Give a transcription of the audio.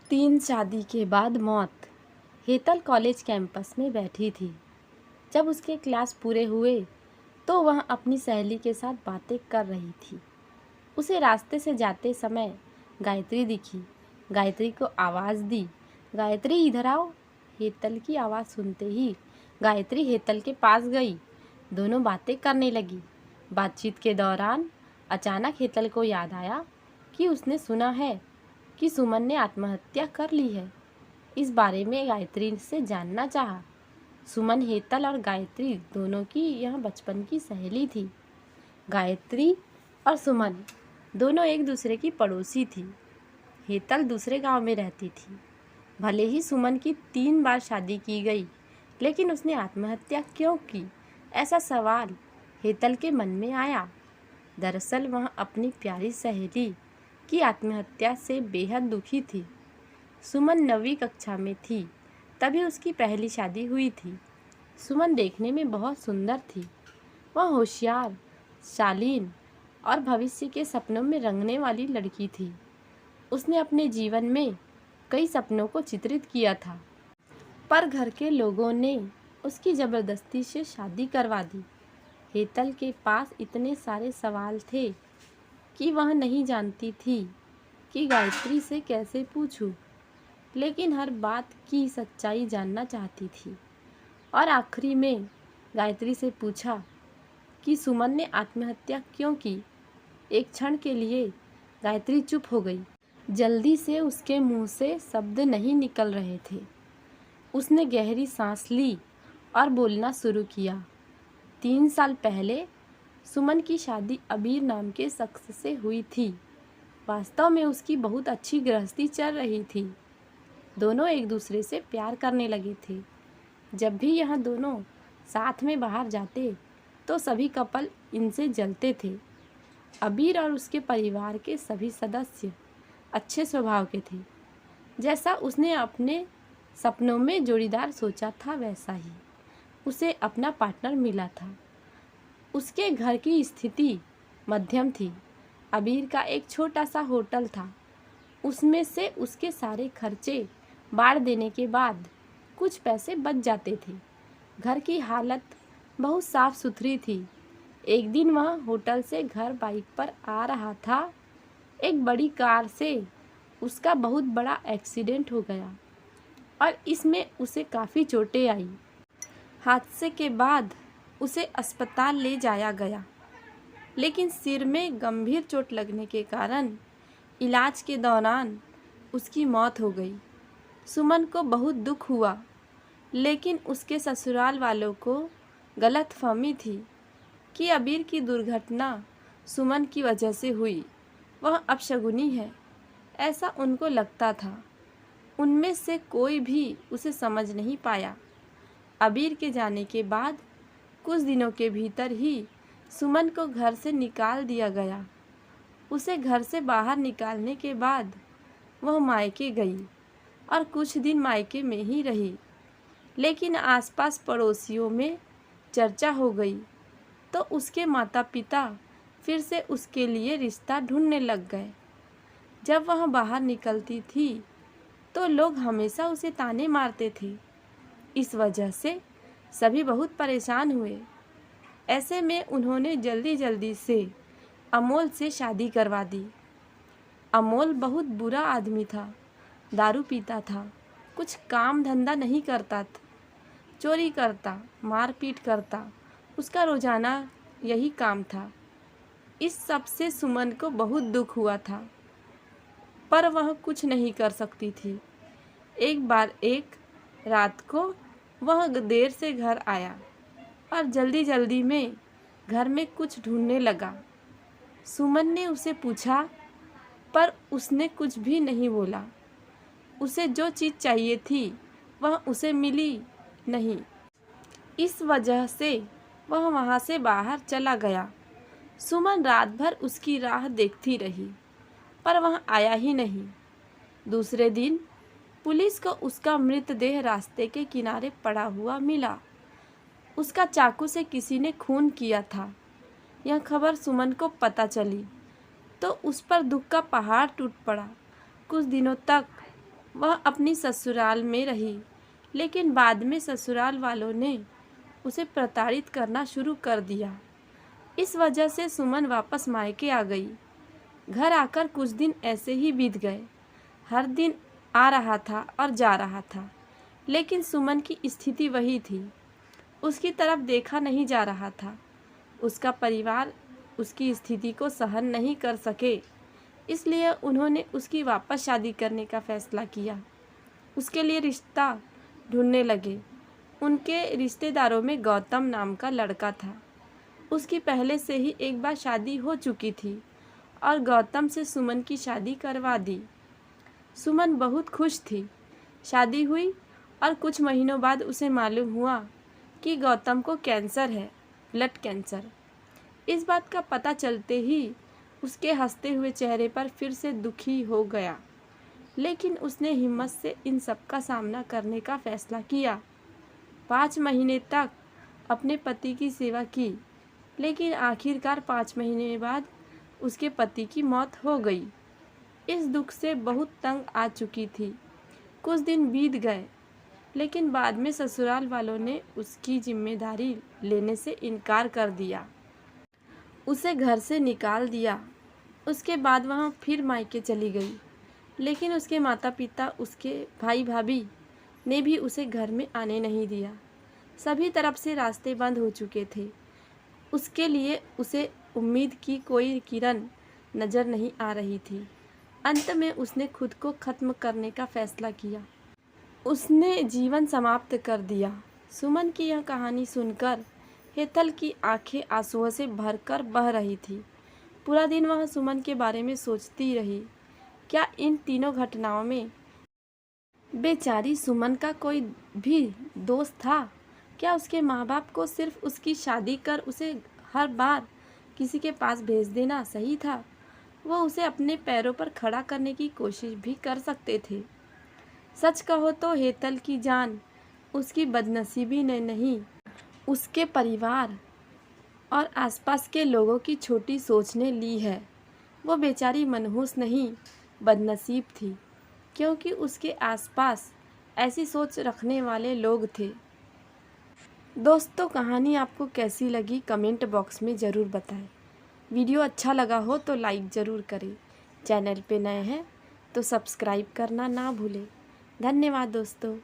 3 शादी के बाद मौत। हेतल कॉलेज कैंपस में बैठी थी। जब उसके क्लास पूरे हुए तो वह अपनी सहेली के साथ बातें कर रही थी। उसे रास्ते से जाते समय गायत्री दिखी। गायत्री को आवाज़ दी, गायत्री इधर आओ। हेतल की आवाज़ सुनते ही गायत्री हेतल के पास गई। दोनों बातें करने लगी। बातचीत के दौरान अचानक हेतल को याद आया कि उसने सुना है कि सुमन ने आत्महत्या कर ली है। इस बारे में गायत्री से जानना चाहा। सुमन, हेतल और गायत्री दोनों की यह बचपन की सहेली थी। गायत्री और सुमन दोनों एक दूसरे की पड़ोसी थी। हेतल दूसरे गांव में रहती थी। भले ही सुमन की 3 बार शादी की गई, लेकिन उसने आत्महत्या क्यों की, ऐसा सवाल हेतल के मन में आया। दरअसल वह अपनी प्यारी सहेली की आत्महत्या से बेहद दुखी थी। सुमन 9वीं कक्षा में थी, तभी उसकी पहली शादी हुई थी। सुमन देखने में बहुत सुंदर थी। वह होशियार, शालीन और भविष्य के सपनों में रंगने वाली लड़की थी। उसने अपने जीवन में कई सपनों को चित्रित किया था, पर घर के लोगों ने उसकी ज़बरदस्ती से शादी करवा दी। हेतल के पास इतने सारे सवाल थे कि वह नहीं जानती थी कि गायत्री से कैसे पूछूं, लेकिन हर बात की सच्चाई जानना चाहती थी। और आखिरी में गायत्री से पूछा कि सुमन ने आत्महत्या क्यों की। एक क्षण के लिए गायत्री चुप हो गई। जल्दी से उसके मुंह से शब्द नहीं निकल रहे थे। उसने गहरी सांस ली और बोलना शुरू किया। 3 साल पहले सुमन की शादी अबीर नाम के शख्स से हुई थी। वास्तव में उसकी बहुत अच्छी गृहस्थी चल रही थी। दोनों एक दूसरे से प्यार करने लगे थे। जब भी यह दोनों साथ में बाहर जाते तो सभी कपल इनसे जलते थे। अबीर और उसके परिवार के सभी सदस्य अच्छे स्वभाव के थे। जैसा उसने अपने सपनों में जोड़ीदार सोचा था, वैसा ही उसे अपना पार्टनर मिला था। उसके घर की स्थिति मध्यम थी। अबीर का एक छोटा सा होटल था। उसमें से उसके सारे खर्चे बांट देने के बाद कुछ पैसे बच जाते थे। घर की हालत बहुत साफ सुथरी थी। एक दिन वह होटल से घर बाइक पर आ रहा था। एक बड़ी कार से उसका बहुत बड़ा एक्सीडेंट हो गया और इसमें उसे काफ़ी चोटें आई। हादसे के बाद उसे अस्पताल ले जाया गया, लेकिन सिर में गंभीर चोट लगने के कारण इलाज के दौरान उसकी मौत हो गई। सुमन को बहुत दुख हुआ, लेकिन उसके ससुराल वालों को गलतफहमी थी कि अबीर की दुर्घटना सुमन की वजह से हुई। वह अपशगुनी है, ऐसा उनको लगता था। उनमें से कोई भी उसे समझ नहीं पाया। अबीर के जाने के बाद कुछ दिनों के भीतर ही सुमन को घर से निकाल दिया गया। उसे घर से बाहर निकालने के बाद वह मायके गई और कुछ दिन मायके में ही रही, लेकिन आसपास पड़ोसियों में चर्चा हो गई तो उसके माता पिता फिर से उसके लिए रिश्ता ढूंढने लग गए। जब वह बाहर निकलती थी तो लोग हमेशा उसे ताने मारते थे। इस वजह से सभी बहुत परेशान हुए। ऐसे में उन्होंने जल्दी जल्दी से अमोल से शादी करवा दी। अमोल बहुत बुरा आदमी था। दारू पीता था, कुछ काम धंधा नहीं करता था, चोरी करता, मारपीट करता। उसका रोजाना यही काम था। इस सब से सुमन को बहुत दुख हुआ था, पर वह कुछ नहीं कर सकती थी। एक रात को वह देर से घर आया और जल्दी जल्दी में घर में कुछ ढूंढने लगा। सुमन ने उसे पूछा, पर उसने कुछ भी नहीं बोला। उसे जो चीज़ चाहिए थी वह उसे मिली नहीं। इस वजह से वह वहाँ से बाहर चला गया। सुमन रात भर उसकी राह देखती रही, पर वह आया ही नहीं। दूसरे दिन पुलिस को उसका मृतदेह रास्ते के किनारे पड़ा हुआ मिला। उसका चाकू से किसी ने खून किया था। यह खबर सुमन को पता चली तो उस पर दुख का पहाड़ टूट पड़ा। कुछ दिनों तक वह अपनी ससुराल में रही, लेकिन बाद में ससुराल वालों ने उसे प्रताड़ित करना शुरू कर दिया। इस वजह से सुमन वापस मायके आ गई। घर आकर कुछ दिन ऐसे ही बीत गए। हर दिन आ रहा था और जा रहा था, लेकिन सुमन की स्थिति वही थी। उसकी तरफ देखा नहीं जा रहा था। उसका परिवार उसकी स्थिति को सहन नहीं कर सके, इसलिए उन्होंने उसकी वापस शादी करने का फैसला किया। उसके लिए रिश्ता ढूंढने लगे। उनके रिश्तेदारों में गौतम नाम का लड़का था। उसकी पहले से ही एक बार शादी हो चुकी थी और गौतम से सुमन की शादी करवा दी। सुमन बहुत खुश थी। शादी हुई और कुछ महीनों बाद उसे मालूम हुआ कि गौतम को कैंसर है, ब्लड कैंसर। इस बात का पता चलते ही उसके हंसते हुए चेहरे पर फिर से दुखी हो गया, लेकिन उसने हिम्मत से इन सब का सामना करने का फैसला किया। 5 महीने तक अपने पति की सेवा की, लेकिन आखिरकार 5 महीने बाद उसके पति की मौत हो गई। इस दुख से बहुत तंग आ चुकी थी। कुछ दिन बीत गए, लेकिन बाद में ससुराल वालों ने उसकी जिम्मेदारी लेने से इनकार कर दिया। उसे घर से निकाल दिया। उसके बाद वह फिर मायके चली गई, लेकिन उसके माता पिता, उसके भाई भाभी ने भी उसे घर में आने नहीं दिया। सभी तरफ से रास्ते बंद हो चुके थे। उसके लिए उसे उम्मीद की कोई किरण नज़र नहीं आ रही थी। अंत में उसने खुद को ख़त्म करने का फैसला किया। उसने जीवन समाप्त कर दिया। सुमन की यह कहानी सुनकर हेतल की आंखें आंसुओं से भरकर बह रही थी। पूरा दिन वह सुमन के बारे में सोचती रही। क्या इन तीनों घटनाओं में बेचारी सुमन का कोई भी दोष था? क्या उसके माँ बाप को सिर्फ उसकी शादी कर उसे हर बार किसी के पास भेज देना सही था? वो उसे अपने पैरों पर खड़ा करने की कोशिश भी कर सकते थे। सच कहो तो हेतल की जान उसकी बदनसीबी ने नहीं, उसके परिवार और आसपास के लोगों की छोटी सोच ने ली है। वो बेचारी मनहूस नहीं, बदनसीब थी, क्योंकि उसके आसपास ऐसी सोच रखने वाले लोग थे। दोस्तों, कहानी आपको कैसी लगी कमेंट बॉक्स में ज़रूर बताएं। वीडियो अच्छा लगा हो तो लाइक ज़रूर करें। चैनल पे नए हैं तो सब्सक्राइब करना ना भूलें। धन्यवाद दोस्तों।